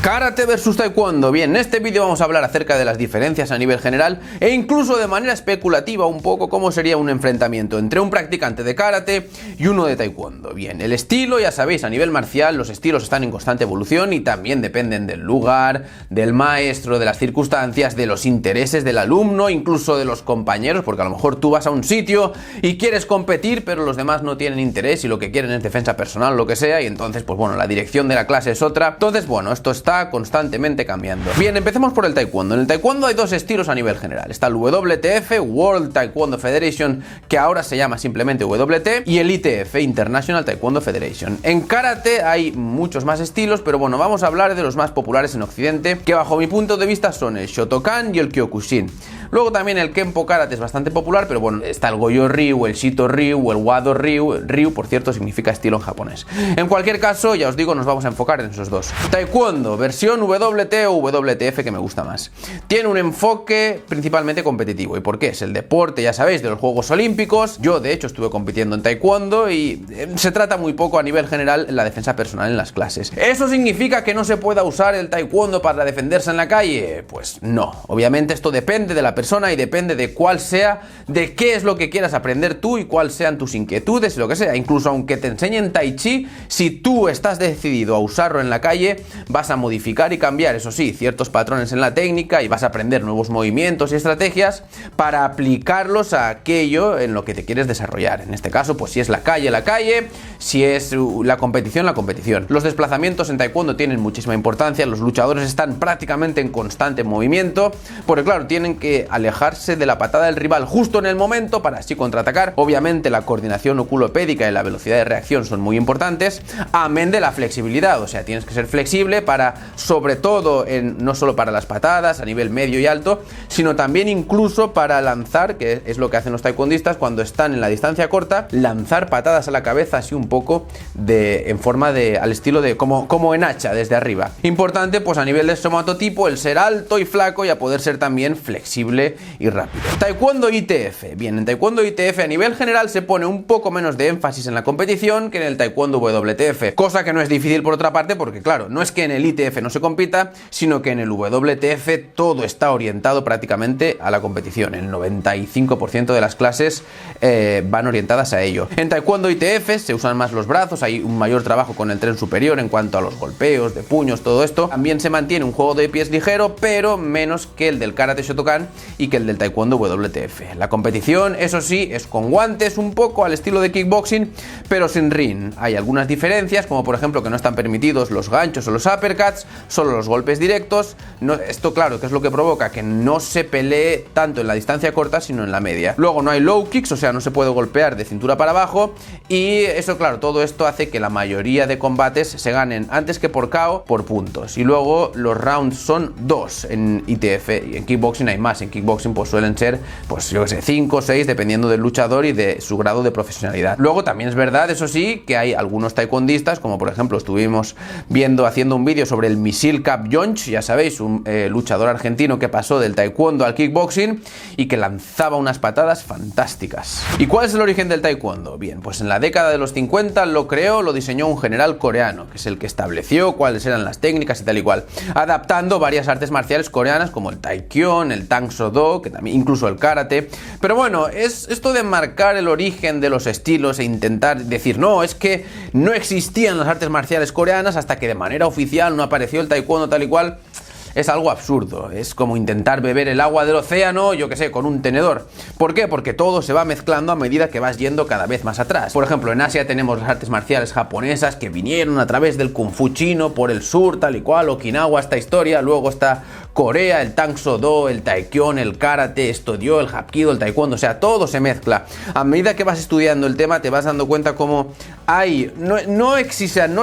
Karate versus Taekwondo. Bien, en este vídeo vamos a hablar acerca de las diferencias a nivel general e incluso de manera especulativa un poco cómo sería un enfrentamiento entre un practicante de Karate y uno de Taekwondo. Bien, el estilo, ya sabéis, a nivel marcial los estilos están en constante evolución y también dependen del lugar, del maestro, de las circunstancias, de los intereses del alumno, incluso de los compañeros, porque a lo mejor tú vas a un sitio y quieres competir pero los demás no tienen interés y lo que quieren es defensa personal o lo que sea, y entonces pues bueno, la dirección de la clase es otra. Entonces bueno, esto está constantemente cambiando. Bien, empecemos por el Taekwondo. En el Taekwondo hay dos estilos a nivel general. Está el WTF, World Taekwondo Federation, que ahora se llama simplemente WT, y el ITF, International Taekwondo Federation. En Karate hay muchos más estilos, pero bueno, vamos a hablar de los más populares en Occidente, que bajo mi punto de vista son el Shotokan y el Kyokushin. Luego también el Kenpo Karate es bastante popular, pero bueno, está el Goyo Ryu, el Shito Ryu, el Wado Ryu. Ryu, por cierto, significa estilo en japonés. En cualquier caso, ya os digo, nos vamos a enfocar en esos dos. Taekwondo, versión WT o WTF, que me gusta más. Tiene un enfoque principalmente competitivo. ¿Y por qué? Es el deporte, ya sabéis, de los Juegos Olímpicos. Yo, de hecho, estuve compitiendo en Taekwondo y se trata muy poco a nivel general la defensa personal en las clases. ¿Eso significa que no se pueda usar el Taekwondo para defenderse en la calle? Pues no. Obviamente esto depende de la persona y depende de cuál sea, de qué es lo que quieras aprender tú y cuáles sean tus inquietudes y lo que sea. Incluso aunque te enseñen Tai Chi, si tú estás decidido a usarlo en la calle, vas a modificar y cambiar, eso sí, ciertos patrones en la técnica y vas a aprender nuevos movimientos y estrategias para aplicarlos a aquello en lo que te quieres desarrollar. En este caso, pues si es la calle, si es la competición. Los desplazamientos en Taekwondo tienen muchísima importancia, los luchadores están prácticamente en constante movimiento, porque claro, tienen que alejarse de la patada del rival justo en el momento para así contraatacar. Obviamente la coordinación oculopédica y la velocidad de reacción son muy importantes, amén de la flexibilidad, o sea, tienes que ser flexible para, sobre todo, no solo para las patadas a nivel medio y alto, sino también incluso para lanzar, que es lo que hacen los taekwondistas cuando están en la distancia corta, lanzar patadas a la cabeza así un poco en forma de, al estilo de como en hacha desde arriba. Importante pues a nivel de somatotipo el ser alto y flaco y a poder ser también flexible y rápido. Taekwondo ITF. Bien, en Taekwondo ITF a nivel general se pone un poco menos de énfasis en la competición que en el Taekwondo WTF, cosa que no es difícil por otra parte porque claro, no es que en el ITF no se compita, sino que en el WTF todo está orientado prácticamente a la competición. El 95% de las clases van orientadas a ello. En Taekwondo ITF se usan más los brazos, hay un mayor trabajo con el tren superior en cuanto a los golpeos, de puños, todo esto. También se mantiene un juego de pies ligero, pero menos que el del Karate Shotokan y que el del Taekwondo WTF. La competición, eso sí, es con guantes, un poco al estilo de kickboxing, pero sin ring. Hay algunas diferencias, como por ejemplo que no están permitidos los ganchos o los uppercuts, solo los golpes directos. Esto claro, que es lo que provoca que no se pelee tanto en la distancia corta, sino en la media. Luego no hay low kicks, o sea, no se puede golpear de cintura para abajo, y eso claro, todo esto hace que la mayoría de combates se ganen antes que por KO, por puntos. Y luego los rounds son 2 en ITF, y en kickboxing hay más. En kickboxing pues suelen ser, pues yo que sé, 5 o 6 dependiendo del luchador y de su grado de profesionalidad. Luego también es verdad, eso sí, que hay algunos taekwondistas, como por ejemplo estuvimos haciendo un vídeo sobre el Misil Cap Jonch, ya sabéis, un luchador argentino que pasó del taekwondo al kickboxing y que lanzaba unas patadas fantásticas. ¿Y cuál es el origen del taekwondo? Bien, pues en la década de los 50 lo diseñó un general coreano, que es el que estableció cuáles eran las técnicas y tal y cual, adaptando varias artes marciales coreanas como el taekyon, el tang soo do, que también incluso el karate. Pero bueno, es esto de marcar el origen de los estilos e intentar decir, no, es que no existían las artes marciales coreanas hasta que de manera oficial no apareció el taekwondo tal y cual. Es algo absurdo, es como intentar beber el agua del océano, yo que sé, con un tenedor. ¿Por qué? Porque todo se va mezclando a medida que vas yendo cada vez más atrás. Por ejemplo, en Asia tenemos las artes marciales japonesas que vinieron a través del kung fu chino por el sur, tal y cual, Okinawa, esta historia. Luego está Corea, el tang soo do, el taekyon, el karate, el hapkido, el taekwondo, o sea, todo se mezcla. A medida que vas estudiando el tema te vas dando cuenta cómo no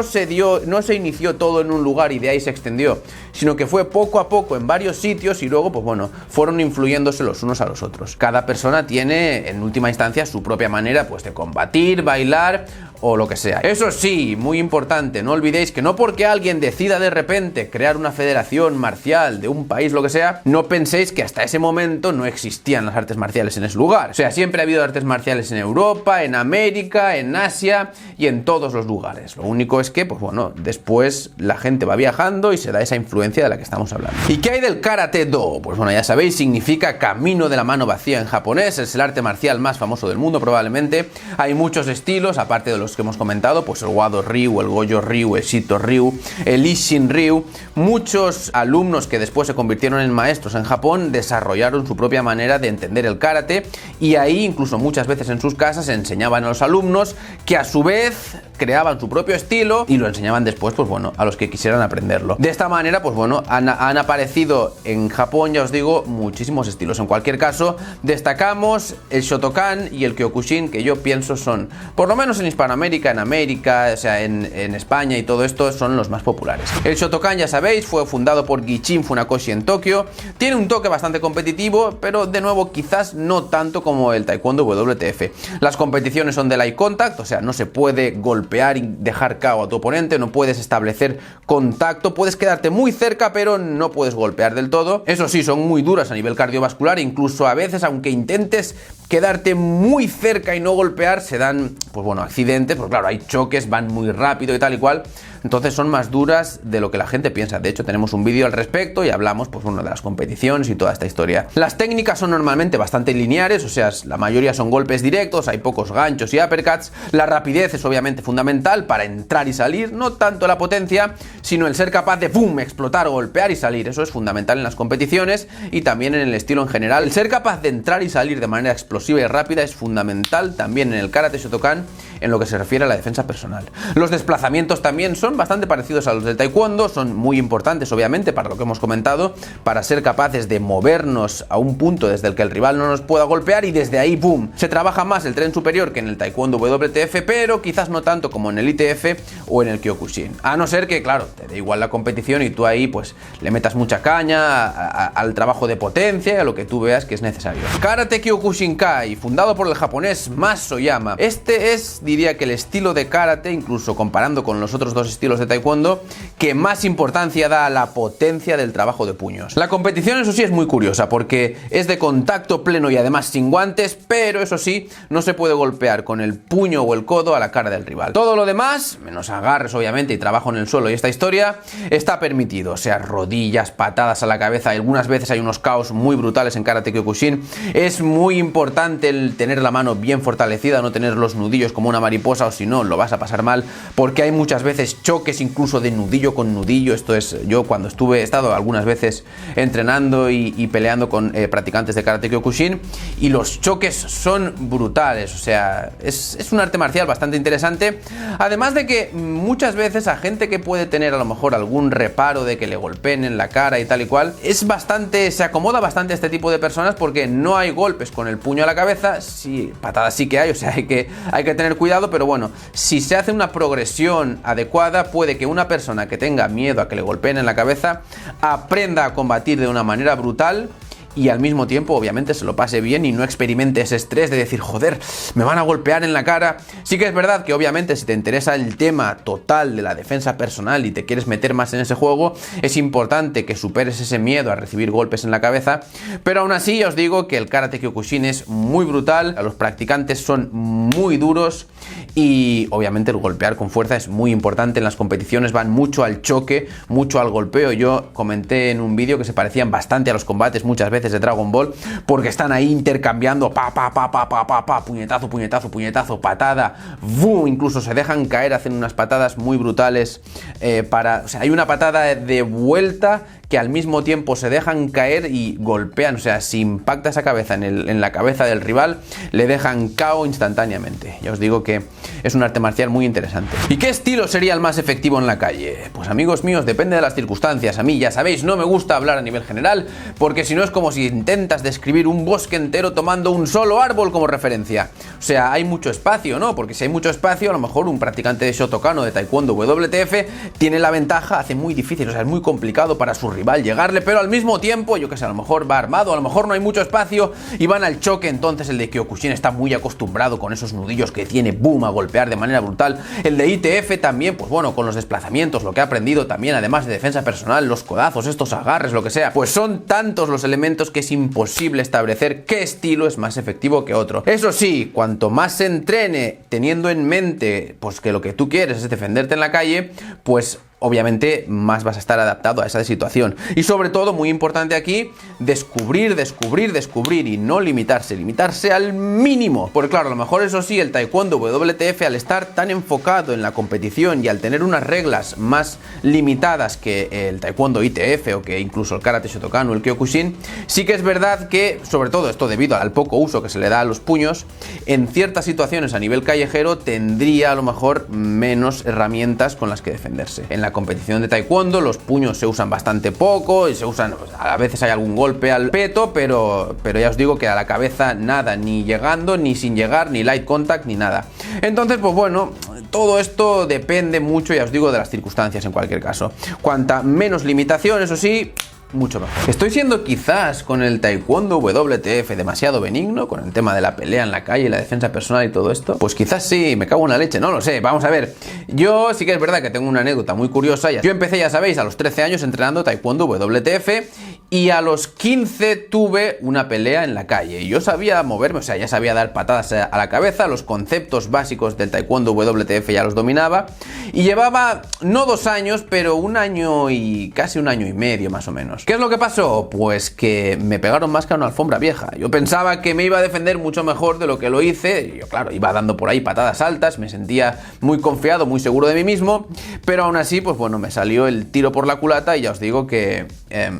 se inició todo en un lugar y de ahí se extendió, sino que fue poco a poco en varios sitios y luego, pues bueno, fueron influyéndose los unos a los otros. Cada persona tiene, en última instancia, su propia manera, pues, de combatir, bailar o lo que sea. Eso sí, muy importante, no olvidéis que no porque alguien decida de repente crear una federación marcial de un un país, lo que sea, no penséis que hasta ese momento no existían las artes marciales en ese lugar. O sea, siempre ha habido artes marciales en Europa, en América, en Asia y en todos los lugares. Lo único es que, pues bueno, después la gente va viajando y se da esa influencia de la que estamos hablando. ¿Y qué hay del Karate-Do? Pues bueno, ya sabéis, significa camino de la mano vacía en japonés, es el arte marcial más famoso del mundo probablemente. Hay muchos estilos, aparte de los que hemos comentado, pues el Wado Ryu, el Gojo Ryu, el Shito Ryu, el Isshin Ryu. Muchos alumnos que después se convirtieron en maestros en Japón desarrollaron su propia manera de entender el karate y ahí, incluso muchas veces en sus casas, enseñaban a los alumnos que a su vez creaban su propio estilo y lo enseñaban después, pues bueno, a los que quisieran aprenderlo. De esta manera, pues bueno, han aparecido en Japón, ya os digo, muchísimos estilos. En cualquier caso, destacamos el Shotokan y el Kyokushin, que yo pienso son, por lo menos en Hispanoamérica, en América, o sea, en España y todo esto, son los más populares. El Shotokan, ya sabéis, fue fundado por Gichin Funakoshi en Tokio. Tiene un toque bastante competitivo, pero de nuevo quizás no tanto como el Taekwondo WTF. Las competiciones son de eye contact, o sea, no se puede golpear y dejar KO a tu oponente, no puedes establecer contacto, puedes quedarte muy cerca, pero no puedes golpear del todo. Eso sí, son muy duras a nivel cardiovascular, incluso a veces, aunque intentes quedarte muy cerca y no golpear, se dan, pues bueno, accidentes, pues claro, hay choques, van muy rápido y tal y cual. Entonces son más duras de lo que la gente piensa. De hecho, tenemos un vídeo al respecto y hablamos, pues bueno, de las competiciones y toda esta historia. Las técnicas son normalmente bastante lineares, o sea, la mayoría son golpes directos, hay pocos ganchos y uppercuts. La rapidez es obviamente fundamental para entrar y salir, no tanto la potencia, sino el ser capaz de ¡pum!, explotar, golpear y salir. Eso es fundamental en las competiciones y también en el estilo en general. El ser capaz de entrar y salir de manera explosiva y rápida es fundamental también en el Karate Shotokan en lo que se refiere a la defensa personal. Los desplazamientos también son bastante parecidos a los del Taekwondo, son muy importantes obviamente para lo que hemos comentado, para ser capaces de movernos a un punto desde el que el rival no nos pueda golpear y desde ahí ¡pum! Se trabaja más el tren superior que en el Taekwondo WTF, pero quizás no tanto como en el ITF o en el Kyokushin. A no ser que, claro, te dé igual la competición y tú ahí pues le metas mucha caña al trabajo de potencia y a lo que tú veas que es necesario. Karate Kyokushinkai, fundado por el japonés Masoyama. Este es, diría que el estilo de karate, incluso comparando con los otros dos estilos de taekwondo, que más importancia da a la potencia del trabajo de puños. La competición, eso sí, es muy curiosa porque es de contacto pleno y además sin guantes, pero eso sí, no se puede golpear con el puño o el codo a la cara del rival. Todo lo demás, menos agarres obviamente y trabajo en el suelo y esta historia, está permitido, o sea, rodillas, patadas a la cabeza. Algunas veces hay unos KOs muy brutales en Karate Kyokushin. Es muy importante el tener la mano bien fortalecida, no tener los nudillos como una mariposa, o si no, lo vas a pasar mal, porque hay muchas veces choques incluso de nudillo con nudillo. Esto es, yo cuando he estado algunas veces entrenando y peleando con practicantes de Karate Kyokushin, y los choques son brutales, o sea, es un arte marcial bastante interesante, además de que muchas veces a gente que puede tener a lo mejor algún reparo de que le golpeen en la cara y tal y cual, se acomoda bastante a este tipo de personas porque no hay golpes con el puño a la cabeza. Sí, patadas sí que hay, o sea, hay que tener cuidado, pero bueno, si se hace una progresión adecuada, puede que una persona que tenga miedo a que le golpeen en la cabeza aprenda a combatir de una manera brutal y al mismo tiempo obviamente se lo pase bien y no experimente ese estrés de decir, joder, me van a golpear en la cara. Sí que es verdad que obviamente si te interesa el tema total de la defensa personal y te quieres meter más en ese juego, es importante que superes ese miedo a recibir golpes en la cabeza, pero aún así os digo que el Karate Kyokushin es muy brutal, los practicantes son muy duros y obviamente el golpear con fuerza es muy importante. En las competiciones van mucho al choque, mucho al golpeo. Yo comenté en un vídeo que se parecían bastante a los combates muchas veces de Dragon Ball, porque están ahí intercambiando puñetazo, puñetazo, puñetazo, patada, ¡bum! Incluso se dejan caer, hacen unas patadas muy brutales o sea, hay una patada de vuelta que al mismo tiempo se dejan caer y golpean, o sea, si impacta esa cabeza en la cabeza del rival, le dejan KO instantáneamente. Ya os digo que es un arte marcial muy interesante. ¿Y qué estilo sería el más efectivo en la calle? Pues amigos míos, depende de las circunstancias. A mí, ya sabéis, no me gusta hablar a nivel general, porque si no es como si intentas describir un bosque entero tomando un solo árbol como referencia. O sea, hay mucho espacio, ¿no? Porque si hay mucho espacio, a lo mejor un practicante de Shotokan o de Taekwondo WTF tiene la ventaja, hace muy difícil, o sea, es muy complicado para sus rival, llegarle, pero al mismo tiempo, yo que sé, a lo mejor va armado, a lo mejor no hay mucho espacio y van al choque. Entonces el de Kyokushin está muy acostumbrado con esos nudillos que tiene, boom, a golpear de manera brutal. El de ITF también, pues bueno, con los desplazamientos, lo que ha aprendido también, además de defensa personal, los codazos, estos agarres, lo que sea, pues son tantos los elementos que es imposible establecer qué estilo es más efectivo que otro. Eso sí, cuanto más se entrene teniendo en mente pues que lo que tú quieres es defenderte en la calle, pues obviamente más vas a estar adaptado a esa situación. Y sobre todo, muy importante aquí, descubrir y no limitarse al mínimo. Porque claro, a lo mejor eso sí, el taekwondo WTF, al estar tan enfocado en la competición y al tener unas reglas más limitadas que el taekwondo ITF o que incluso el karate Shotokan o el Kyokushin, sí que es verdad que, sobre todo esto debido al poco uso que se le da a los puños, en ciertas situaciones a nivel callejero tendría a lo mejor menos herramientas con las que defenderse. En la competición de taekwondo los puños se usan bastante poco y se usan, pues, a veces hay algún golpe al peto, pero ya os digo que a la cabeza nada, ni llegando, ni sin llegar, ni light contact, ni nada. Entonces, pues bueno, todo esto depende mucho, ya os digo, de las circunstancias en cualquier caso. Cuanta menos limitación, eso sí, mucho mejor. Estoy siendo quizás con el taekwondo WTF demasiado benigno con el tema de la pelea en la calle y la defensa personal y todo esto. Pues quizás sí, me cago en la leche, no lo sé. Vamos a ver, yo sí que es verdad que tengo una anécdota muy curiosa. Yo empecé, ya sabéis, a los 13 años entrenando taekwondo WTF y a los 15 tuve una pelea en la calle. Yo sabía moverme, o sea, ya sabía dar patadas a la cabeza, los conceptos básicos del taekwondo WTF ya los dominaba y llevaba no 2 años, pero 1 año y casi 1 año y medio más o menos. ¿Qué es lo que pasó? Pues que me pegaron más que a una alfombra vieja. Yo pensaba que me iba a defender mucho mejor de lo que lo hice. Yo, claro, iba dando por ahí patadas altas, me sentía muy confiado, muy seguro de mí mismo, pero aún así, pues bueno, me salió el tiro por la culata y ya os digo que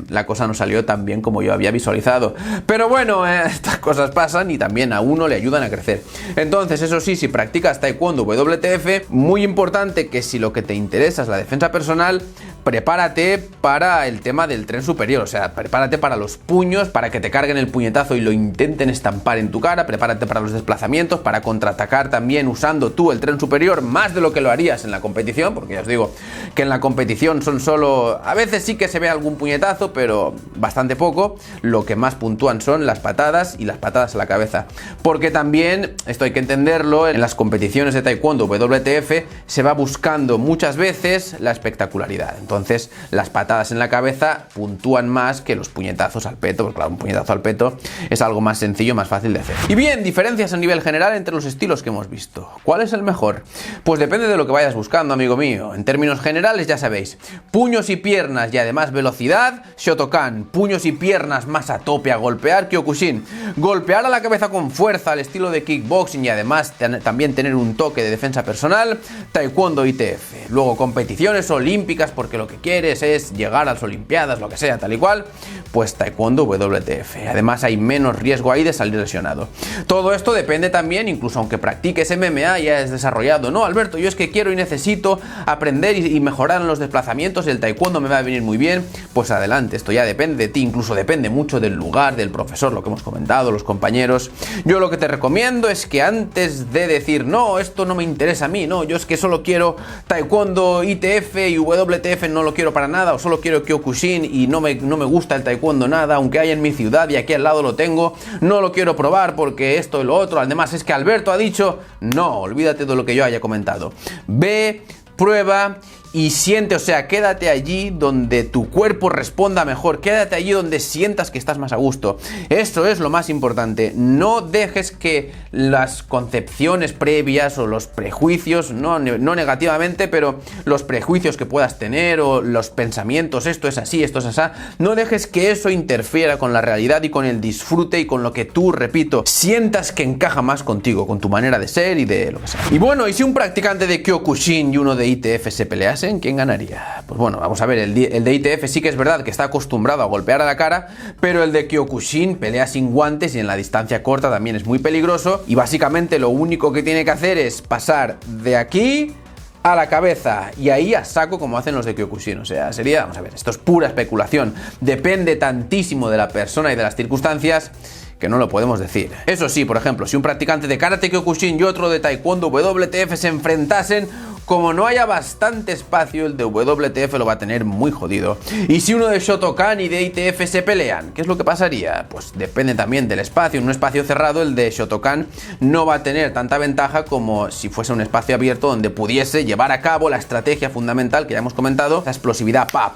la cosa no salió tan bien como yo había visualizado. Pero bueno, estas cosas pasan y también a uno le ayudan a crecer. Entonces, eso sí, si practicas taekwondo WTF, muy importante que si lo que te interesa es la defensa personal, prepárate para el tema del tren superior, o sea, prepárate para los puños, para que te carguen el puñetazo y lo intenten estampar en tu cara, prepárate para los desplazamientos, para contraatacar también usando tú el tren superior más de lo que lo harías en la competición, porque ya os digo que en la competición son solo, a veces sí que se ve algún puñetazo, pero bastante poco. Lo que más puntúan son las patadas y las patadas a la cabeza, porque también, esto hay que entenderlo, en las competiciones de taekwondo WTF se va buscando muchas veces la espectacularidad. Entonces las patadas en la cabeza puntúan más que los puñetazos al peto, porque claro, un puñetazo al peto es algo más sencillo, más fácil de hacer. Y bien, diferencias a nivel general entre los estilos que hemos visto. ¿Cuál es el mejor? Pues depende de lo que vayas buscando, amigo mío. En términos generales, ya sabéis, puños y piernas y además velocidad, Shotokan. Puños y piernas más a tope a golpear, Kyokushin. Golpear a la cabeza con fuerza al estilo de kickboxing y además también tener un toque de defensa personal, taekwondo ITF. Luego competiciones olímpicas, porque lo que quieres es llegar a las olimpiadas, lo que sea, tal y cual, pues taekwondo WTF. Además hay menos riesgo ahí de salir lesionado. Todo esto depende también, incluso aunque practiques MMA y hayas desarrollado, no, Alberto, yo es que quiero y necesito aprender y mejorar en los desplazamientos y el taekwondo me va a venir muy bien, pues adelante, esto ya depende de ti, incluso depende mucho del lugar, del profesor, lo que hemos comentado, los compañeros. Yo lo que te recomiendo es que antes de decir, no, esto no me interesa a mí, no, yo es que solo quiero taekwondo ITF y WTF no lo quiero para nada, o solo quiero Kyokushin y no me gusta el taekwondo nada, aunque hay en mi ciudad y aquí al lado lo tengo, no lo quiero probar porque esto y lo otro, además es que Alberto ha dicho, no, olvídate de lo que yo haya comentado, ve, prueba y siente, o sea, quédate allí donde tu cuerpo responda mejor, quédate allí donde sientas que estás más a gusto. Esto es lo más importante, no dejes que las concepciones previas o los prejuicios, no negativamente, pero los prejuicios que puedas tener o los pensamientos, esto es así, esto es así, no dejes que eso interfiera con la realidad y con el disfrute y con lo que tú, repito, sientas que encaja más contigo, con tu manera de ser y de lo que sea. Y bueno, ¿y si un practicante de Kyokushin y uno de ITF se peleasen? ¿Quién ganaría? Pues bueno, vamos a ver, el de ITF sí que es verdad que está acostumbrado a golpear a la cara, pero el de Kyokushin pelea sin guantes y en la distancia corta también es muy peligroso y básicamente lo único que tiene que hacer es pasar de aquí a la cabeza y ahí a saco como hacen los de Kyokushin, o sea, sería, vamos a ver, esto es pura especulación, depende tantísimo de la persona y de las circunstancias que no lo podemos decir. Eso sí, por ejemplo, si un practicante de karate Kyokushin y otro de taekwondo WTF se enfrentasen, como no haya bastante espacio, el de WTF lo va a tener muy jodido. Y si uno de Shotokan y de ITF se pelean, ¿qué es lo que pasaría? Pues depende también del espacio. En un espacio cerrado, el de Shotokan no va a tener tanta ventaja como si fuese un espacio abierto donde pudiese llevar a cabo la estrategia fundamental que ya hemos comentado, la explosividad pa.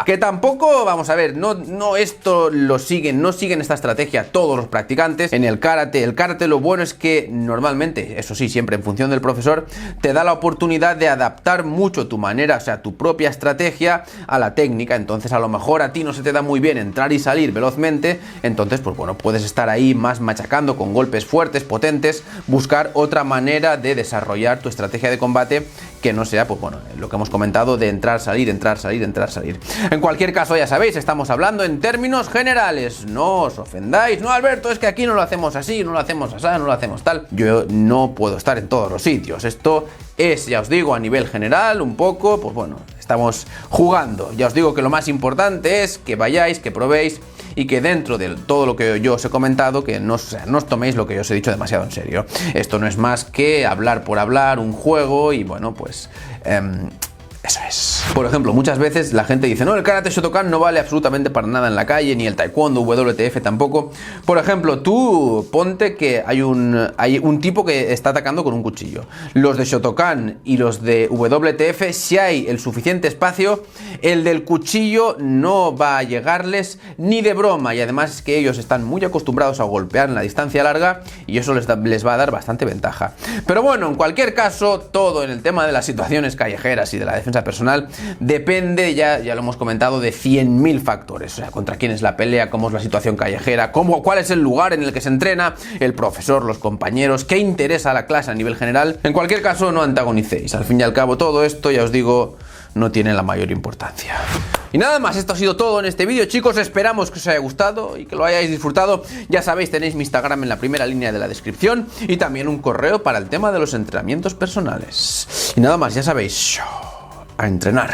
Que tampoco, vamos a ver, no esto lo siguen, no siguen esta estrategia todos los practicantes. En el karate lo bueno es que normalmente, eso sí, siempre en función del profesor, te da la oportunidad de adaptar mucho tu manera, o sea, tu propia estrategia a la técnica. Entonces a lo mejor a ti no se te da muy bien entrar y salir velozmente, entonces pues bueno, puedes estar ahí más machacando con golpes fuertes, potentes, buscar otra manera de desarrollar tu estrategia de combate que no sea, pues bueno, lo que hemos comentado de entrar, salir. En cualquier caso, ya sabéis, estamos hablando en términos generales, no os ofendáis. No, Alberto, es que aquí no lo hacemos así, no lo hacemos así, no lo hacemos tal. Yo no puedo estar en todos los sitios. Esto es, ya os digo, a nivel general, un poco, pues bueno, estamos jugando. Ya os digo que lo más importante es que vayáis, que probéis y que dentro de todo lo que yo os he comentado, que no os toméis lo que yo os he dicho demasiado en serio. Esto no es más que hablar por hablar, un juego y bueno, pues eso es. Por ejemplo, muchas veces la gente dice, no, el karate Shotokan no vale absolutamente para nada en la calle, ni el taekwondo, WTF tampoco. Por ejemplo, tú ponte que hay un tipo que está atacando con un cuchillo. Los de Shotokan y los de WTF, si hay el suficiente espacio, el del cuchillo no va a llegarles ni de broma. Y además es que ellos están muy acostumbrados a golpear en la distancia larga y eso les va a dar bastante ventaja. Pero bueno, en cualquier caso, todo en el tema de las situaciones callejeras y de la defensa personal depende, ya lo hemos comentado, de 100.000 factores. O sea, contra quién es la pelea, cómo es la situación callejera, cuál es el lugar en el que se entrena, el profesor, los compañeros, qué interesa a la clase a nivel general. En cualquier caso, no antagonicéis. Al fin y al cabo, todo esto, ya os digo, no tiene la mayor importancia. Y nada más, esto ha sido todo en este vídeo, chicos. Esperamos que os haya gustado y que lo hayáis disfrutado. Ya sabéis, tenéis mi Instagram en la primera línea de la descripción y también un correo para el tema de los entrenamientos personales. Y nada más, ya sabéis, a entrenar.